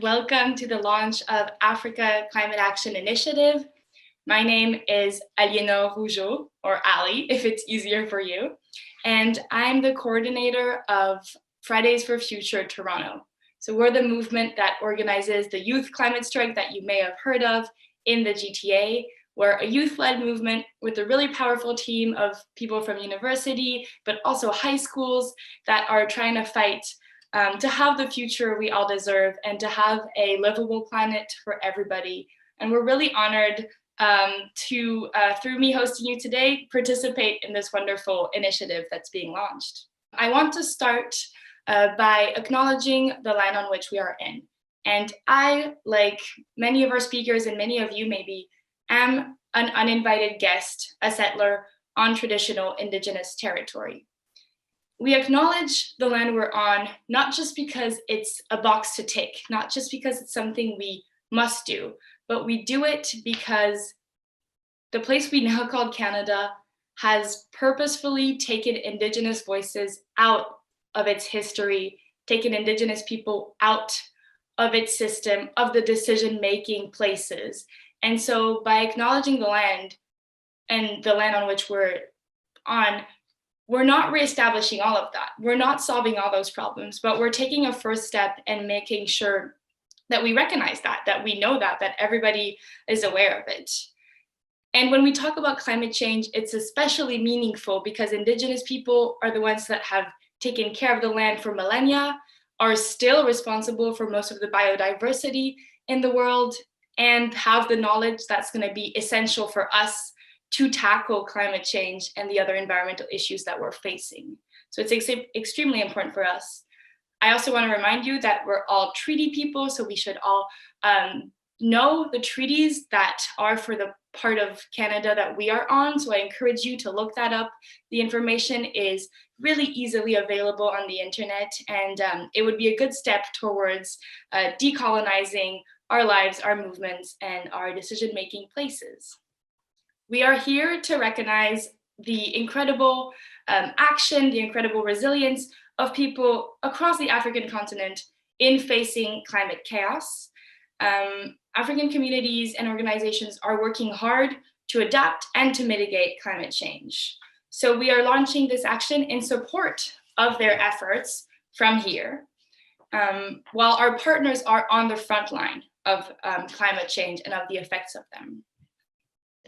Welcome to the launch of Africa Climate Action Initiative. My name is Aliénor Rougeau, or Ali, if it's easier for you, and I'm the coordinator of Fridays for Future Toronto. So we're the movement that organizes the youth climate strike that you may have heard of in the GTA. We're a youth-led movement with a really powerful team of people from university, but also high schools that are trying to fight to have the future we all deserve and to have a livable planet for everybody. And we're really honored to, through me hosting you today, participate in this wonderful initiative that's being launched. I want to start by acknowledging the land on which we are in. And I, like many of our speakers and many of you maybe, am an uninvited guest, a settler on traditional Indigenous territory. We acknowledge the land we're on, not just because it's a box to tick, not just because it's something we must do, but we do it because the place we now call Canada has purposefully taken Indigenous voices out of its history, taken Indigenous people out of its system, of the decision-making places. And so by acknowledging the land and the land on which we're on, we're not reestablishing all of that. We're not solving all those problems, but we're taking a first step and making sure that we recognize that we know that everybody is aware of it. And when we talk about climate change, it's especially meaningful because Indigenous people are the ones that have taken care of the land for millennia, are still responsible for most of the biodiversity in the world, and have the knowledge that's going to be essential for us to tackle climate change and the other environmental issues that we're facing. So it's extremely important for us. I also want to remind you that we're all treaty people, so we should all know the treaties that are for the part of Canada that we are on. So I encourage you to look that up. The information is really easily available on the internet, and it would be a good step towards decolonizing our lives, our movements, and our decision-making places. We are here to recognize the incredible action, the incredible resilience of people across the African continent in facing climate chaos. African communities and organizations are working hard to adapt and to mitigate climate change. So we are launching this action in support of their efforts from here, while our partners are on the front line of climate change and of the effects of them.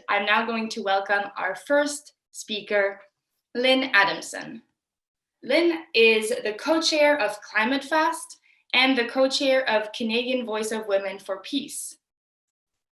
I'm now going to welcome our first speaker, Lynn Adamson. Lynn is the co-chair of Climatefast and the co-chair of Canadian Voice of Women for Peace.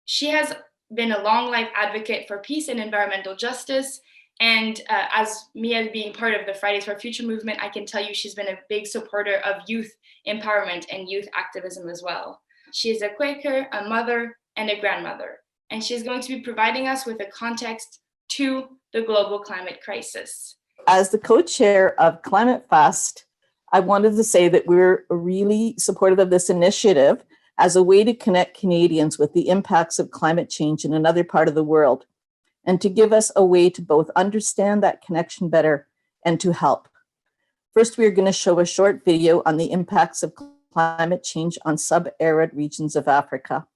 She has been a long life advocate for peace and environmental justice. And as me being part of the Fridays for Future movement, I can tell you she's been a big supporter of youth empowerment and youth activism as well. She is a Quaker, a mother, and a grandmother. And she's going to be providing us with a context to the global climate crisis. As the co-chair of Climatefast, I wanted to say that we're really supportive of this initiative as a way to connect Canadians with the impacts of climate change in another part of the world, and to give us a way to both understand that connection better and to help. First, we're going to show a short video on the impacts of climate change on sub-arid regions of Africa.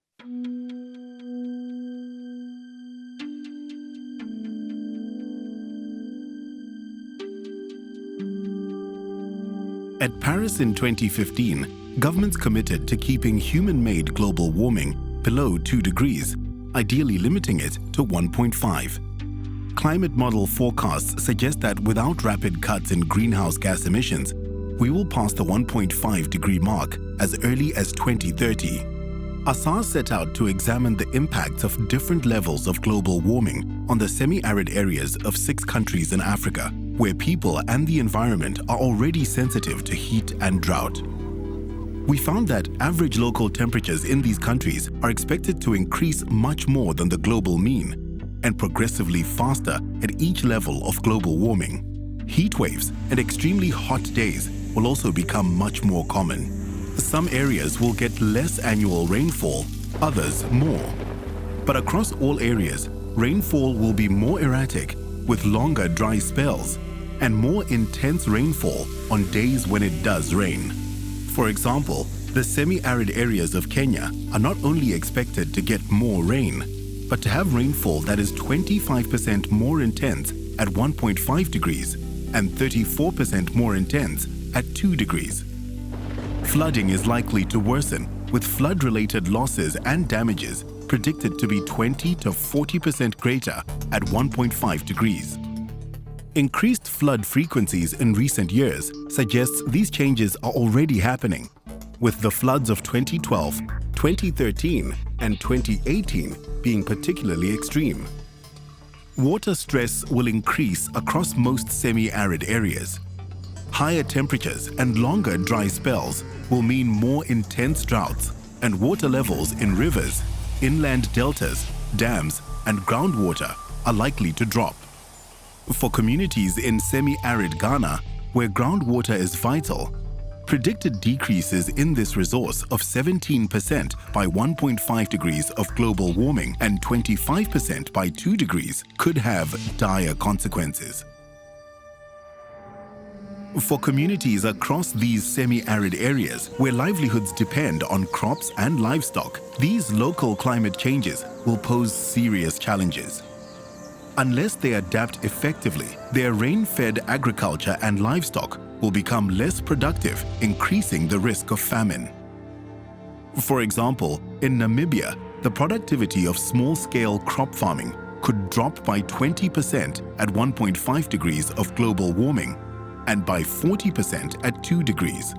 At Paris in 2015, governments committed to keeping human-made global warming below 2 degrees, ideally limiting it to 1.5. Climate model forecasts suggest that without rapid cuts in greenhouse gas emissions, we will pass the 1.5 degree mark as early as 2030. ACAI set out to examine the impacts of different levels of global warming on the semi-arid areas of 6 countries in Africa, where people and the environment are already sensitive to heat and drought. We found that average local temperatures in these countries are expected to increase much more than the global mean, and progressively faster at each level of global warming. Heat waves and extremely hot days will also become much more common. Some areas will get less annual rainfall, others more. But across all areas, rainfall will be more erratic, with longer dry spells, and more intense rainfall on days when it does rain. For example, The semi-arid areas of Kenya are not only expected to get more rain, but to have rainfall that is 25% more intense at 1.5 degrees and 34% more intense at 2 degrees. Flooding is likely to worsen, with flood-related losses and damages predicted to be 20 to 40% greater at 1.5 degrees. Increased flood frequencies in recent years suggests these changes are already happening, with the floods of 2012, 2013, and 2018 being particularly extreme. Water stress will increase across most semi-arid areas. Higher temperatures and longer dry spells will mean more intense droughts, and water levels in rivers, inland deltas, dams, and groundwater are likely to drop. For communities in semi-arid Ghana, where groundwater is vital, predicted decreases in this resource of 17% by 1.5 degrees of global warming and 25% by 2 degrees could have dire consequences. For communities across these semi-arid areas where livelihoods depend on crops and livestock, these local climate changes will pose serious challenges. Unless they adapt effectively, their rain-fed agriculture and livestock will become less productive, increasing the risk of famine. For example, in Namibia, the productivity of small-scale crop farming could drop by 20% at 1.5 degrees of global warming and by 40% at 2 degrees.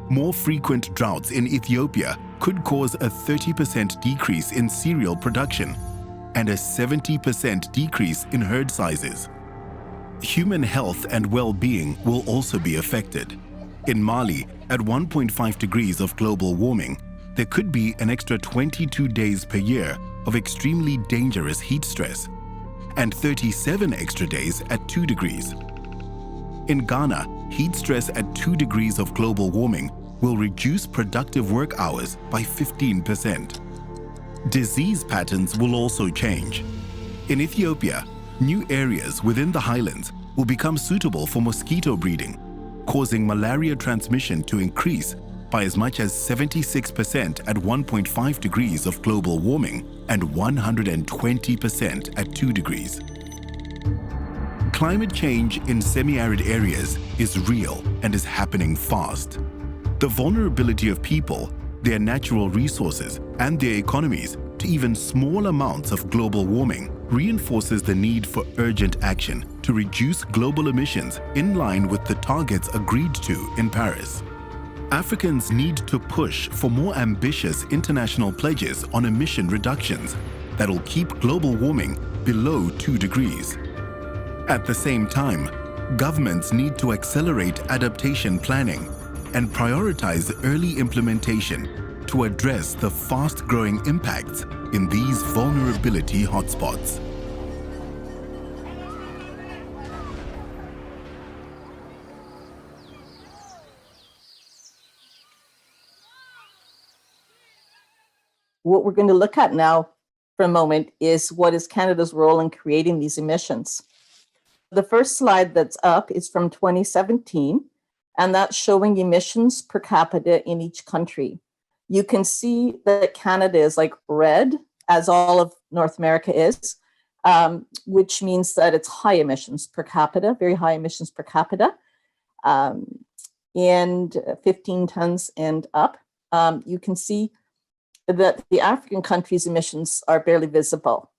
More frequent droughts in Ethiopia could cause a 30% decrease in cereal production and a 70% decrease in herd sizes. Human health and well-being will also be affected. In Mali, at 1.5 degrees of global warming, there could be an extra 22 days per year of extremely dangerous heat stress and 37 extra days at 2 degrees. In Ghana, heat stress at 2 degrees of global warming will reduce productive work hours by 15%. Disease patterns will also change. In Ethiopia, new areas within the highlands will become suitable for mosquito breeding, causing malaria transmission to increase by as much as 76% at 1.5 degrees of global warming and 120% at 2 degrees. Climate change in semi-arid areas is real and is happening fast. The vulnerability of people, their natural resources, and their economies to even small amounts of global warming reinforces the need for urgent action to reduce global emissions in line with the targets agreed to in Paris. Africans need to push for more ambitious international pledges on emission reductions that will keep global warming below 2 degrees. At the same time, governments need to accelerate adaptation planning and prioritize early implementation to address the fast-growing impacts in these vulnerability hotspots. What we're going to look at now for a moment is what is Canada's role in creating these emissions. The first slide that's up is from 2017, and that's showing emissions per capita in each country. You can see that Canada is like red, as all of North America is, which means that it's high emissions per capita, very high emissions per capita, and 15 tons and up. You can see that the African countries' emissions are barely visible.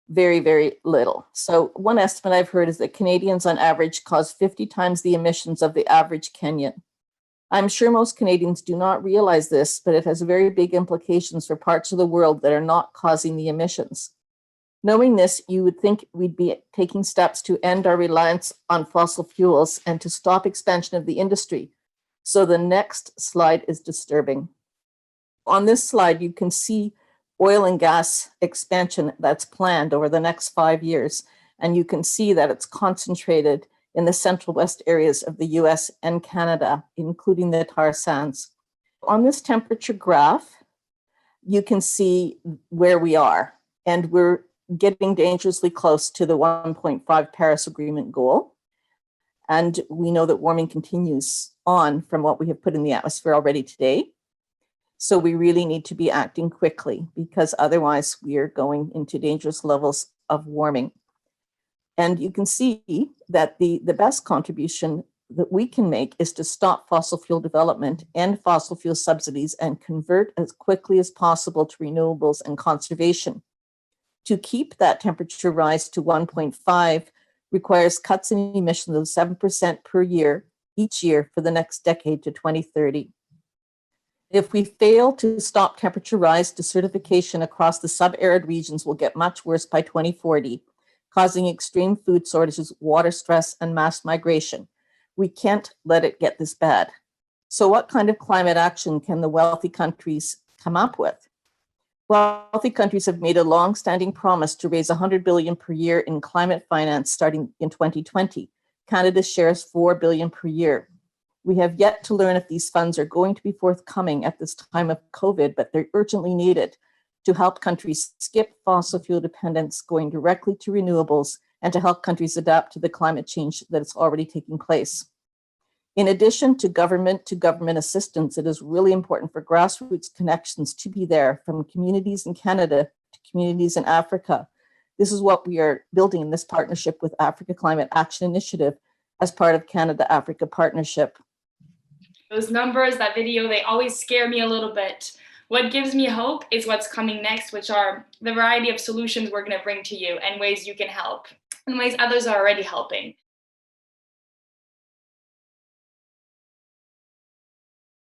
Very, very little. So one estimate I've heard is that Canadians on average cause 50 times the emissions of the average Kenyan. I'm sure most Canadians do not realize this, but it has very big implications for parts of the world that are not causing the emissions. Knowing this, you would think we'd be taking steps to end our reliance on fossil fuels and to stop expansion of the industry. So the next slide is disturbing. On this slide, you can see oil and gas expansion that's planned over the next 5 years. And you can see that it's concentrated in the central west areas of the US and Canada, including the tar sands. On this temperature graph, you can see where we are, and we're getting dangerously close to the 1.5 Paris Agreement goal. And we know that warming continues on from what we have put in the atmosphere already today. So we really need to be acting quickly, because otherwise we are going into dangerous levels of warming. And you can see that the best contribution that we can make is to stop fossil fuel development, end fossil fuel subsidies, and convert as quickly as possible to renewables and conservation. To keep that temperature rise to 1.5 requires cuts in emissions of 7% per year, each year for the next decade to 2030. If we fail to stop temperature rise, desertification across the subarid regions will get much worse by 2040, causing extreme food shortages, water stress, and mass migration. We can't let it get this bad. So what kind of climate action can the wealthy countries come up with? Wealthy countries have made a long-standing promise to raise $100 billion per year in climate finance starting in 2020. Canada shares $4 billion per year. We have yet to learn if these funds are going to be forthcoming at this time of COVID, but they're urgently needed to help countries skip fossil fuel dependence, going directly to renewables, and to help countries adapt to the climate change that is already taking place. In addition to government assistance, it is really important for grassroots connections to be there, from communities in Canada to communities in Africa. This is what we are building in this partnership with Africa Climate Action Initiative as part of Canada-Africa Partnership. Those numbers, that video, they always scare me a little bit. What gives me hope is what's coming next, which are the variety of solutions we're going to bring to you and ways you can help, and ways others are already helping.